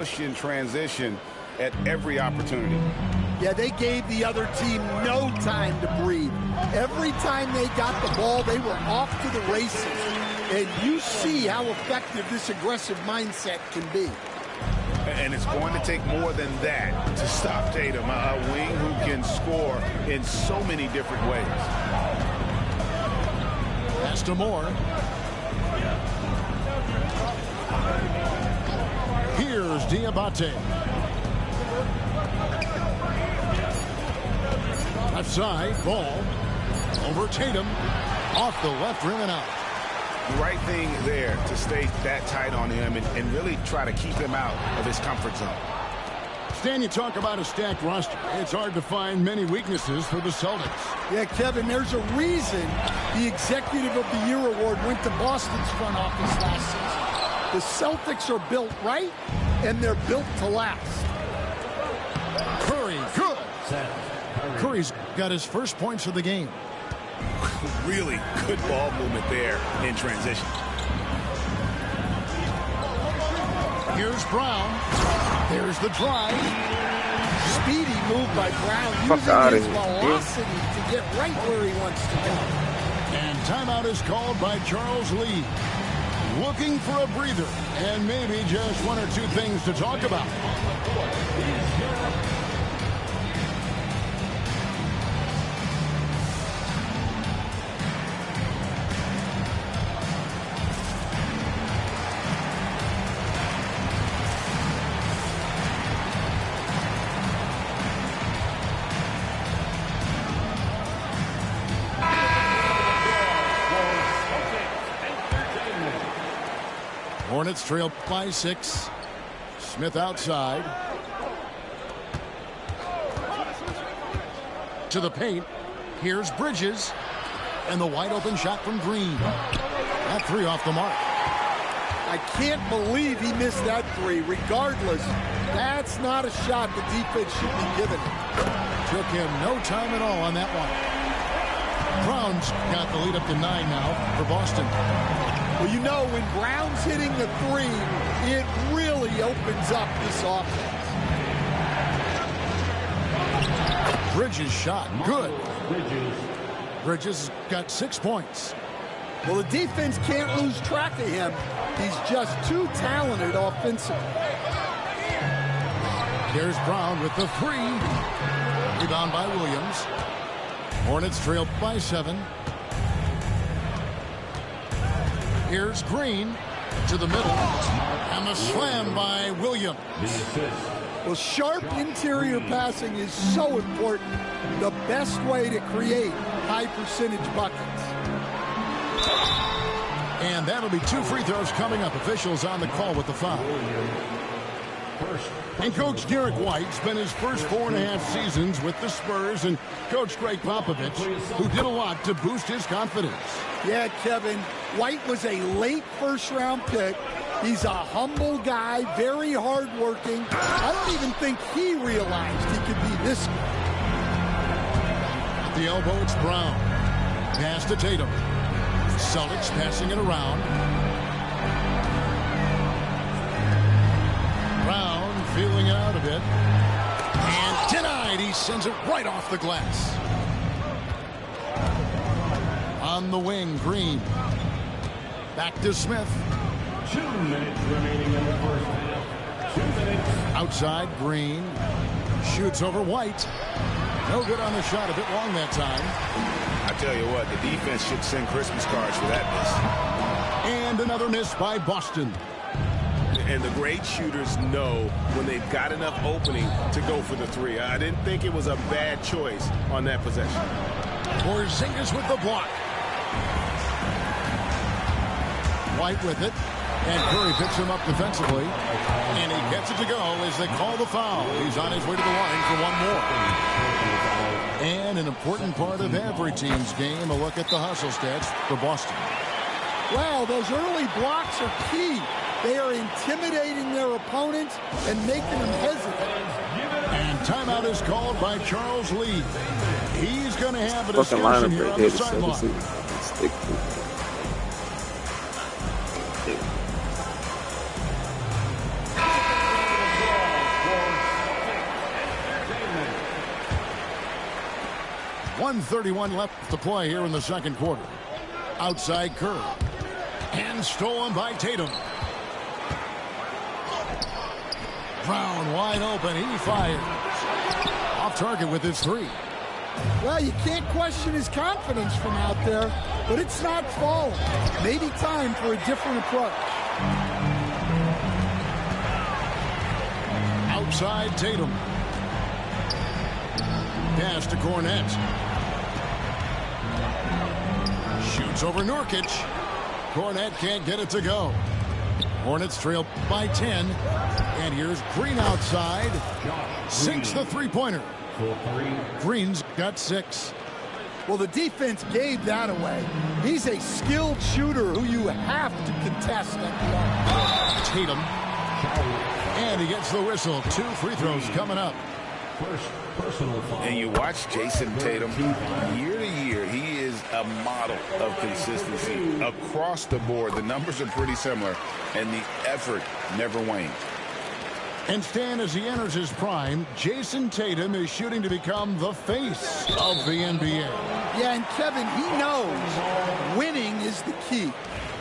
push in transition at every opportunity. Yeah, they gave the other team no time to breathe. Every time they got the ball, they were off to the races. And you see how effective this aggressive mindset can be. And it's going to take more than that to stop Tatum, a wing who can score in so many different ways. Pass to Moore. Here's Diabate. Left side, ball over Tatum, off the left rim and out. The right thing there to stay that tight on him and really try to keep him out of his comfort zone. Stan, you talk about a stacked roster. It's hard to find many weaknesses for the Celtics. Yeah, Kevin, there's a reason the Executive of the Year award went to Boston's front office last season. The Celtics are built right, and they're built to last. Curry, good. Curry's got his first points of the game. Really good ball movement there in transition. Here's Brown. There's the drive. Speedy move by Brown, using his velocity to get right where he wants to go. And timeout is called by Charles Lee. Looking for a breather and maybe just one or two things to talk about. Hornets trail by 6. Smith outside. To the paint. Here's Bridges. And the wide open shot from Green. That three off the mark. I can't believe he missed that three. Regardless, that's not a shot the defense should be giving. Took him no time at all on that one. Brown's got the lead up to 9 now for Boston. Well, you know, when Brown's hitting the three, it really opens up this offense. Bridges shot. Good. Bridges got 6 points. Well, the defense can't lose track of him. He's just too talented offensively. There's Brown with the 3. Rebound by Williams. Hornets trail by 7. Here's Green to the middle. And the slam by Williams. Well, sharp interior passing is so important. The best way to create high percentage buckets. And that'll be 2 free throws coming up. Officials on the call with the foul. And Coach Derek White spent his first 4.5 seasons with the Spurs and Coach Greg Popovich, who did a lot to boost his confidence. Yeah, Kevin, White was a late first-round pick. He's a humble guy, very hardworking. I don't even think he realized he could be this good. At the elbow, it's Brown. Pass to Tatum. Celtics passing it around. Brown feeling it out a bit. And denied. He sends it right off the glass. On the wing, Green. Back to Smith. 2 minutes remaining in the first half. 2 minutes. Outside, Green. Shoots over White. No good on the shot. A bit long that time. I tell you what, the defense should send Christmas cards for that miss. And another miss by Boston. And the great shooters know when they've got enough opening to go for the 3. I didn't think it was a bad choice on that possession. Porzingis with the block. White with it. And Curry picks him up defensively. And he gets it to go as they call the foul. He's on his way to the line for one more. And an important part of every team's game, a look at the hustle stats for Boston. Wow, those early blocks are key. They are intimidating their opponents and making them hesitate. And timeout is called by Charles Lee. He's going to have a discussion here on the sideline. 1:31 left to play here in the second quarter. Outside Curry. And stolen by Tatum. Brown wide open. He fires. Off target with his three. Well, you can't question his confidence from out there, but it's not falling. Maybe time for a different approach. Outside Tatum. Pass to Kornet. Shoots over Nurkic. Kornet can't get it to go. Hornets trail by 10. And here's Green outside. Sinks the three-pointer. Green's got 6. Well, the defense gave that away. He's a skilled shooter who you have to contest at the arc. Tatum. And he gets the whistle. 2 free throws coming up. And you watch Jason Tatum, year to year, he is a model of consistency. Across the board, the numbers are pretty similar, and the effort never wanes. And Stan, as he enters his prime, Jason Tatum is shooting to become the face of the NBA. Yeah, and Kevin, he knows winning is the key.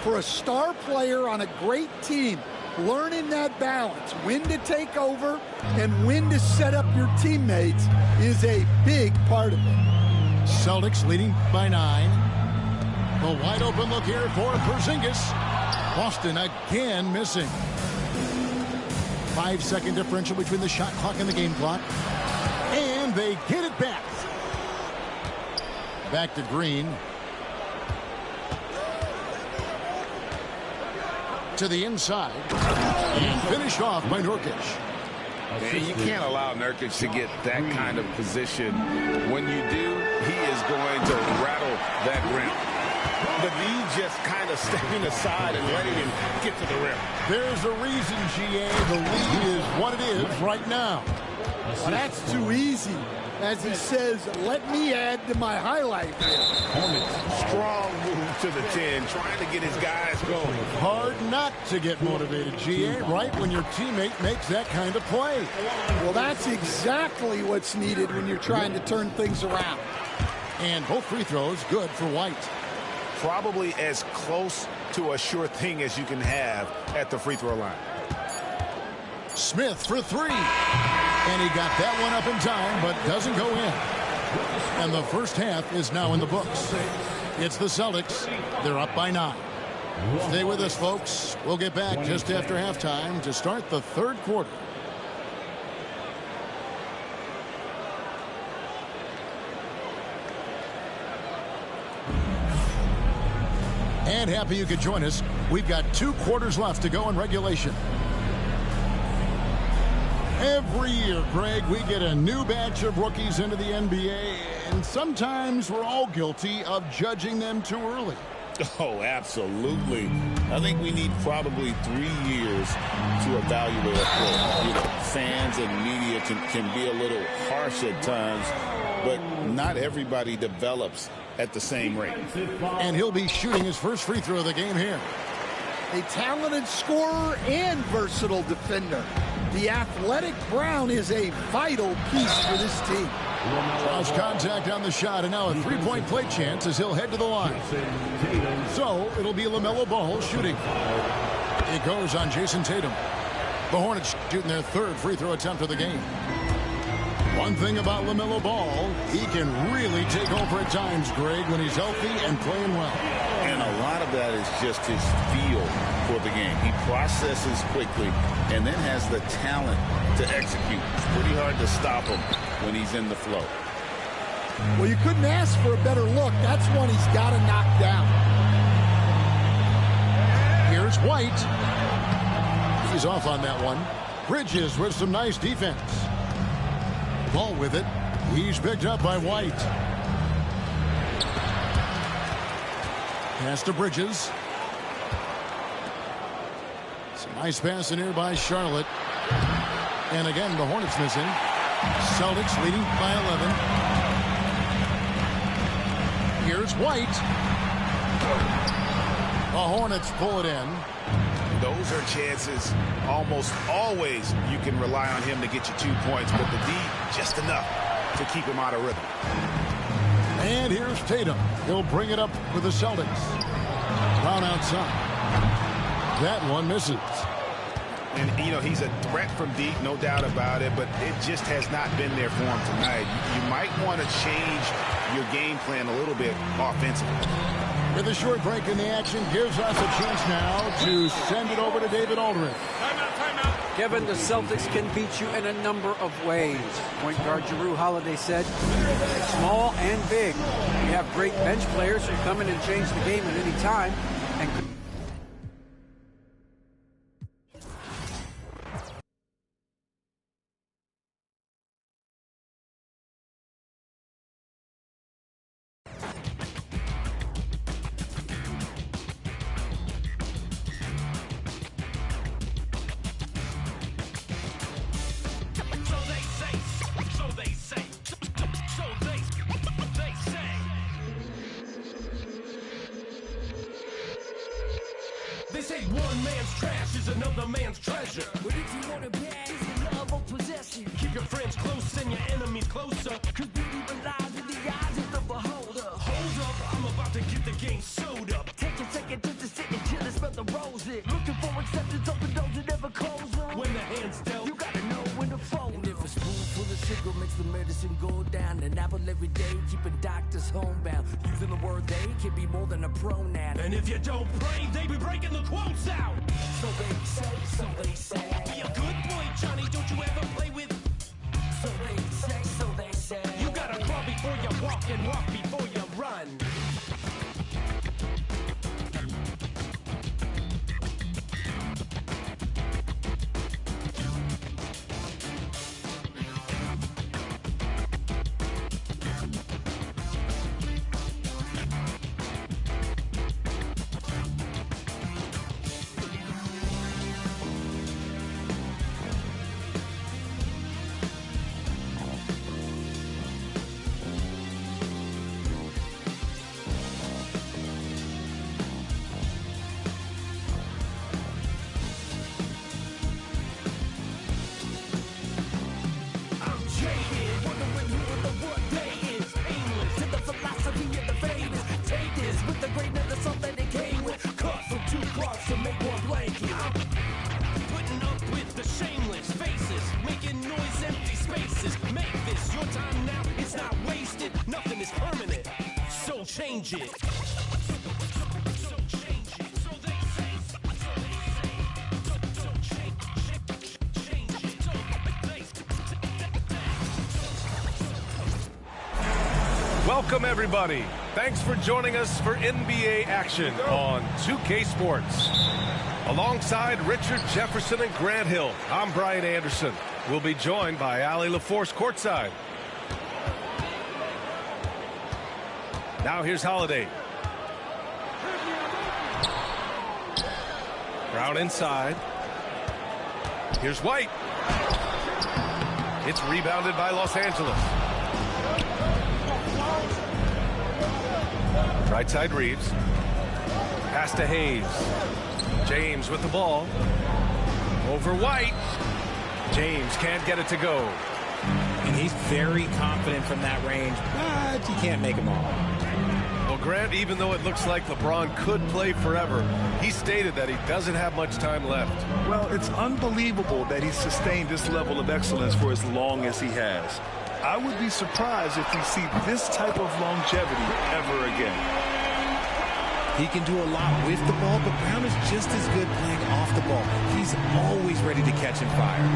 For a star player on a great team, learning that balance, when to take over and when to set up your teammates, is a big part of it. Celtics leading by 9. The wide open look here for Porzingis. Boston again missing. 5-second differential between the shot clock and the game clock. And they get it back. Back to Green. To the inside. And finished off by Nurkic. And you can't allow Nurkic to get that kind of position. When you do, he is going to rattle that rim. But you just kind of stepping aside and letting him get to the rim. There's a reason, GA, the lead is what it is right now. Well, that's too easy. As he says, let me add to my highlight reel. Strong move to the 10, trying to get his guys going. Hard not to get motivated, GA, right when your teammate makes that kind of play. Well, that's exactly what's needed when you're trying to turn things around. And both free throws good for White. Probably as close to a sure thing as you can have at the free throw line. Smith for 3. And he got that one up in time, but doesn't go in. And the first half is now in the books. It's the Celtics. They're up by 9. Stay with us, folks. We'll get back just after halftime to start the third quarter. And happy you could join us. We've got 2 quarters left to go in regulation. Every year, Greg, we get a new batch of rookies into the NBA, and sometimes we're all guilty of judging them too early. Oh, absolutely. I think we need probably 3 years to evaluate a player. You know, fans and media can be a little harsh at times, but not everybody develops at the same rate. And he'll be shooting his first free throw of the game here. A talented scorer and versatile defender. The athletic Brown is a vital piece for this team. Cross contact on the shot, and now a three-point play chance as he'll head to the line. So it'll be LaMelo Ball shooting. It goes on Jason Tatum. The Hornets shooting their 3rd free throw attempt of the game. One thing about LaMelo Ball, he can really take over at times, Greg, when he's healthy and playing well. And a lot of that is just his feel for the game. He processes quickly and then has the talent to execute. It's pretty hard to stop him when he's in the flow. Well, you couldn't ask for a better look. That's one he's got to knock down. Here's White. He's off on that one. Bridges with some nice defense. Ball with it. He's picked up by White. Pass to Bridges. Some nice pass in here by Charlotte. And again, the Hornets missing. Celtics leading by 11. Here's White. The Hornets pull it in. Those are chances almost always you can rely on him to get you 2 points, but the D just enough to keep him out of rhythm. And here's Tatum. He'll bring it up for the Celtics. Brown outside. That one misses. And, you know, he's a threat from deep, no doubt about it, but it just has not been there for him tonight. You might want to change your game plan a little bit offensively. With a short break in the action, gives us a chance now to send it over to David Aldridge. Timeout. Kevin, the Celtics can beat you in a number of ways. Point guard Jrue Holiday said, small and big. We have great bench players who come in and change the game at any time. And They say one man's trash is another man's treasure. But if you want it bad, is it love or possession? Keep your friends close and your enemies closer. Cause beauty relies in the eyes of the beholder. Hold up, I'm about to get the game sewed up. Take a second to just sit and chill and smell the roses. Looking for acceptance, open doors and never close them. When the hand's dealt, you gotta know when to fold. And if a spoonful of sugar makes the medicine go down, an apple every day, keeping doctors homebound. Using the word they can be more than a pronoun. and if you don't pray, they be breaking the quotes out. So they say, so they say. Be a good boy, Johnny, don't you ever play with. So they say, so they say. You gotta crawl before you walk and walk before you run. I'm jaded, wondering who the what day is. Aimless To the philosophy of the famous. Take this with the greatness of something it came with. cut from two cloths to make one blanket. I'm putting up with the shameless faces, making noise, empty spaces. Make this your time now, it's not wasted. Nothing is permanent, so change it. So change it. So they say. So they say. So change it. So they say. Welcome, everybody. Thanks for joining us for NBA action on 2K Sports. Alongside Richard Jefferson and Grant Hill, I'm Brian Anderson. We'll be joined by Allie LaForce courtside. Now here's Holiday. Brown inside. Here's White. It's rebounded by Los Angeles. Right side Reeves. Pass to Hayes. James with the ball. Over White. James can't get it to go. And he's very confident from that range, but you can't make him all. Well, Grant, even though it looks like LeBron could play forever, he stated that he doesn't have much time left. Well, it's unbelievable that he's sustained this level of excellence for as long as he has. I would be surprised if we see this type of longevity ever again. He can do a lot with the ball, but Brown is just as good playing off the ball. He's always ready to catch and fire.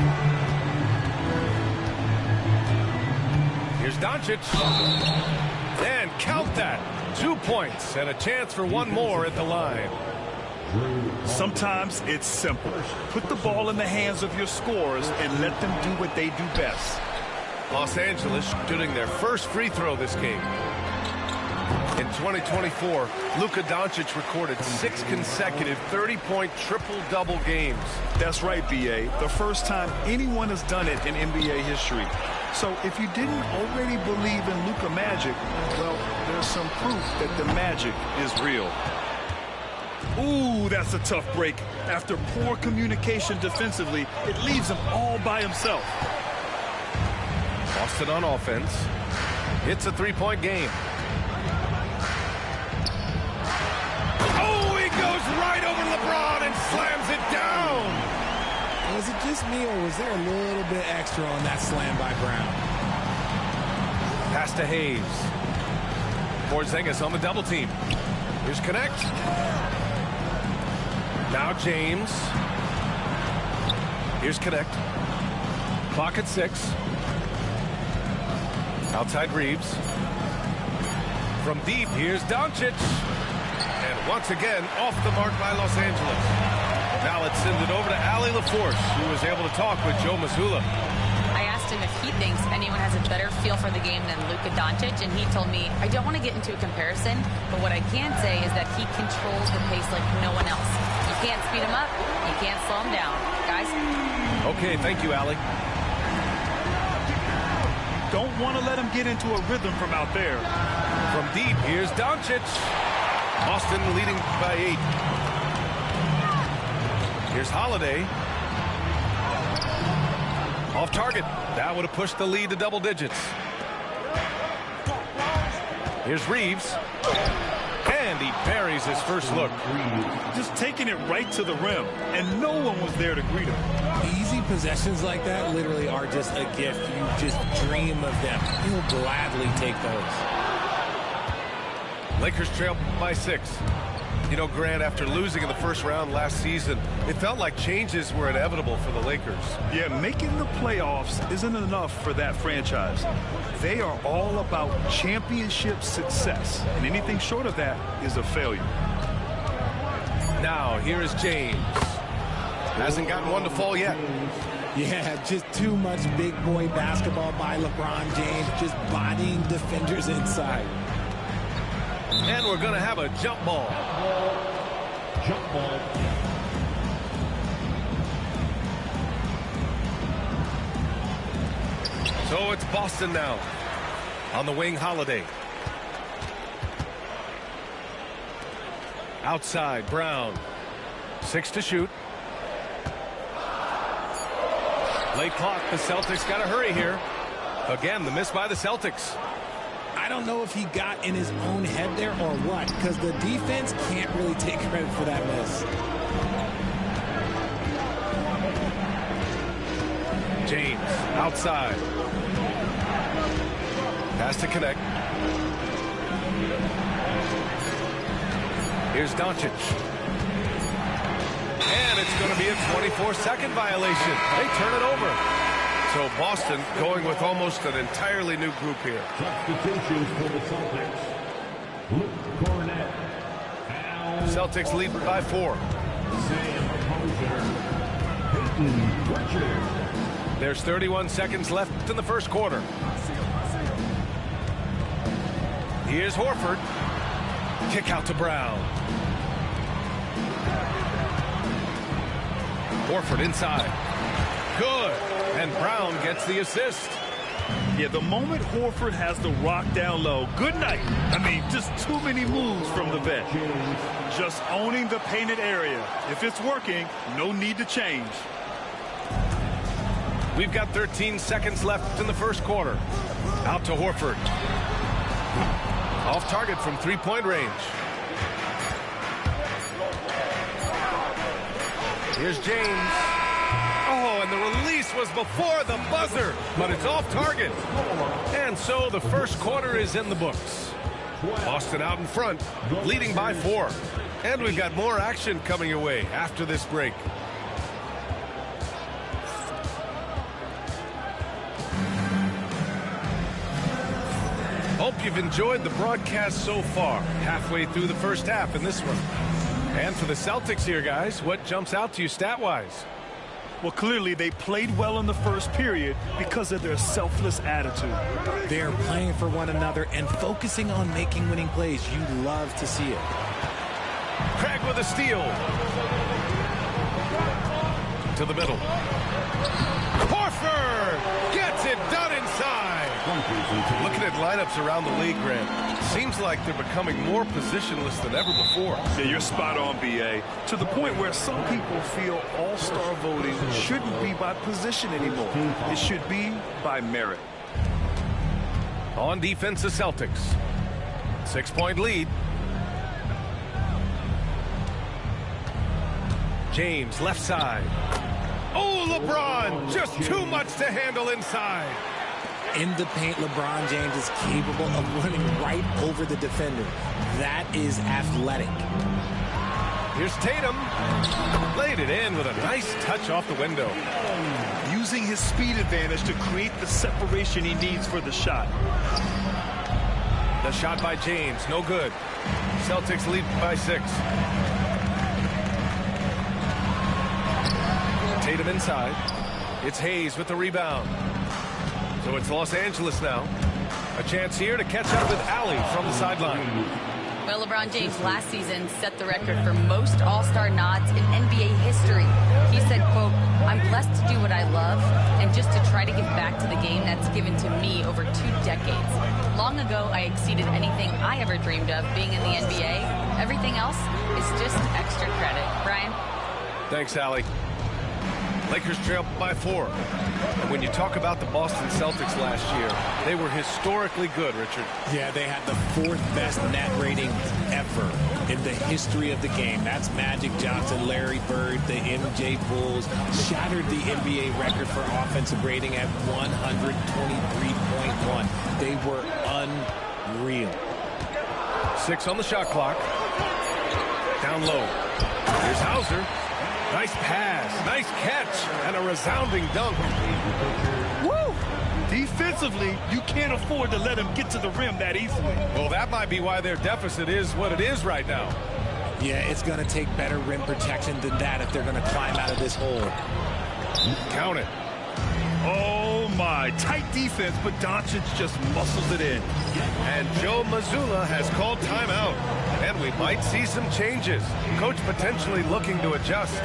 Here's Doncic. And count that. 2 points and a chance for one more at the line. Sometimes it's simple. Put the ball in the hands of your scorers and let them do what they do best. Los Angeles shooting their first free throw this game. In 2024, Luka Doncic recorded 6 consecutive 30-point triple-double games. That's right, B.A. The first time anyone has done it in NBA history. So if you didn't already believe in Luka magic, well, there's some proof that the magic is real. Ooh, that's a tough break. After poor communication defensively, it leaves him all by himself. Boston on offense. It's a 3-point game. right over LeBron and slams it down. Was it just me, or was there a little bit extra on that slam by Brown? Pass to Hayes. Porzingis on the double team. Here's Connect. Now James. Here's Connect. Clock at 6. Outside Reeves. From deep, here's Doncic. And once again, off the mark by Los Angeles. Now let's send it over to Allie LaForce, who was able to talk with Joe Mazzulla. I asked him if he thinks anyone has a better feel for the game than Luka Doncic, and he told me, I don't want to get into a comparison, but what I can say is that he controls the pace like no one else. You can't speed him up, you can't slow him down. Guys? Okay, thank you, Allie. Don't want to let him get into a rhythm from out there. From deep, here's Doncic. Boston leading by 8. Here's Holiday. Off target. That would have pushed the lead to double digits. Here's Reeves. And he buries his first look. Just taking it right to the rim, and no one was there to greet him. Easy possessions like that literally are just a gift. You just dream of them. You'll gladly take those. Lakers trail by 6. You know, Grant, after losing in the first round last season, it felt like changes were inevitable for the Lakers. Yeah, making the playoffs isn't enough for that franchise. They are all about championship success, and anything short of that is a failure. Now, here is James. Hasn't gotten one to fall yet. Yeah, just too much big boy basketball by LeBron James, just bodying defenders inside. And we're going to have a jump ball. Jump ball. So it's Boston now. On the wing, Holiday. Outside, Brown. 6 to shoot. Late clock. The Celtics got to hurry here. Again, the miss by the Celtics. I don't know if he got in his own head there or what, because the defense can't really take credit for that miss. James, outside. Pass to Connect. Here's Doncic. And it's going to be a 24-second violation. They turn it over. So Boston going with almost an entirely new group here. Substitutions for the Celtics. Luke Cornett. Celtics lead by 4. Sam Hauser. Peyton Pritchard. There's 31 seconds left in the first quarter. Here's Horford. Kick out to Brown. Horford inside. Good. And Brown gets the assist. Yeah, the moment Horford has the rock down low, good night. I mean, just too many moves from the vet. Just owning the painted area. If it's working, no need to change. We've got 13 seconds left in the first quarter. Out to Horford. Off target from three-point range. Here's James. Oh, and the release was before the buzzer, but it's off target. And so the first quarter is in the books. Boston out in front, leading by 4. And we've got more action coming your way after this break. Hope you've enjoyed the broadcast so far, halfway through the first half in this one. And for the Celtics here, guys, what jumps out to you stat-wise? Well, clearly they played well in the first period because of their selfless attitude. They're playing for one another and focusing on making winning plays. You love to see it. Craig with a steal. To the middle. Horford gets it done inside. Looking at lineups around the league, Grant, seems like they're becoming more positionless than ever before. Yeah, you're spot on, B.A. To the point where some people feel all-star voting shouldn't be by position anymore. It should be by merit. On defense, the Celtics. 6-point lead. James, left side. Oh, LeBron, just too much to handle inside. In the paint, LeBron James is capable of running right over the defender. That is athletic. Here's Tatum. Laid it in with a nice touch off the window. Using his speed advantage to create the separation he needs for the shot. The shot by James, no good. Celtics lead by 6. Tatum inside. It's Hayes with the rebound. So it's Los Angeles now. A chance here to catch up with Allie from the sideline. Well, LeBron James last season set the record for most All-Star nods in NBA history. He said, quote, "I'm blessed to do what I love and just to try to give back to the game that's given to me over 2 decades. Long ago, I exceeded anything I ever dreamed of being in the NBA. Everything else is just extra credit." Brian? Thanks, Allie. Lakers trail by 4. And when you talk about the Boston Celtics last year, they were historically good, Richard. Yeah, they had the 4th best net rating ever in the history of the game. That's Magic Johnson, Larry Bird, the MJ Bulls. Shattered the NBA record for offensive rating at 123.1. They were unreal. 6 on the shot clock. Down low. Here's Hauser. Nice pass, nice catch, and a resounding dunk. Woo! Defensively, you can't afford to let him get to the rim that easily. Well, that might be why their deficit is what it is right now. Yeah, it's going to take better rim protection than that if they're going to climb out of this hole. Count it. Oh, my. Tight defense, but Doncic just muscles it in. And Joe Mazzulla has called timeout. And we might see some changes. Coach potentially looking to adjust.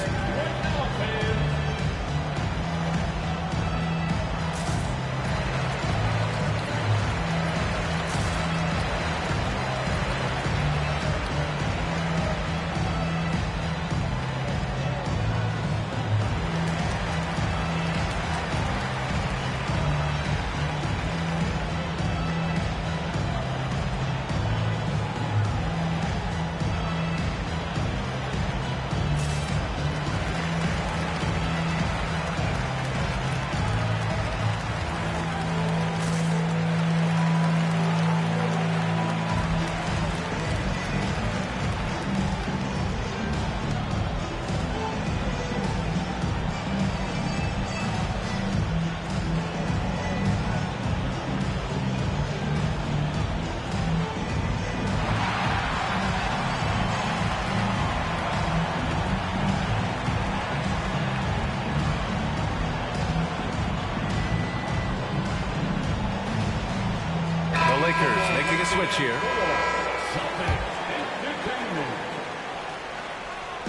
Lakers making a switch here.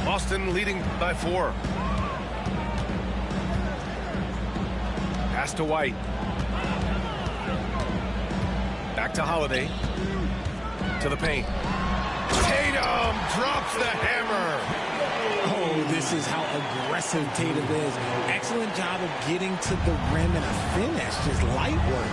Boston leading by 4. Pass to White. Back to Holiday. To the paint. Tatum drops the hammer. Oh, this is how aggressive Tatum is. Excellent job of getting to the rim and a finish. Just light work.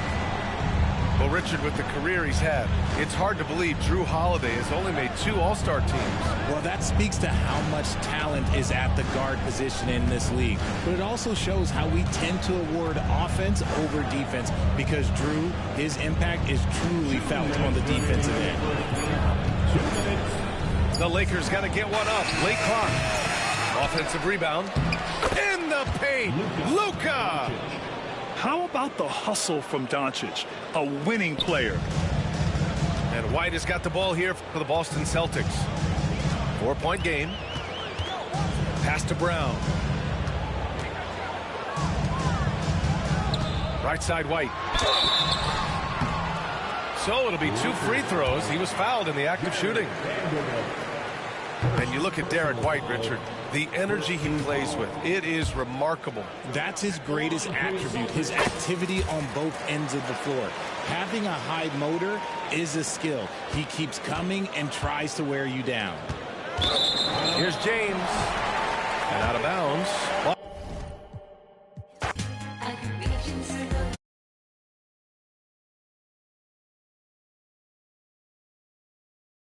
Well, Richard, with the career he's had, it's hard to believe Drew Holiday has only made 2 All-Star teams. Well, that speaks to how much talent is at the guard position in this league. But it also shows how we tend to award offense over defense because Drew, his impact is truly felt on the defensive end. The Lakers got to get one up. Late clock. Offensive rebound. In the paint. Luka. How about the hustle from Doncic, a winning player? And White has got the ball here for the Boston Celtics. 4-point game. Pass to Brown. Right side White. So it'll be 2 free throws. He was fouled in the act of shooting. And you look at Derek White, Richard, the energy he plays with, it is remarkable. That's his greatest attribute, his activity on both ends of the floor. Having a high motor is a skill. He keeps coming and tries to wear you down. Here's James. And out of bounds.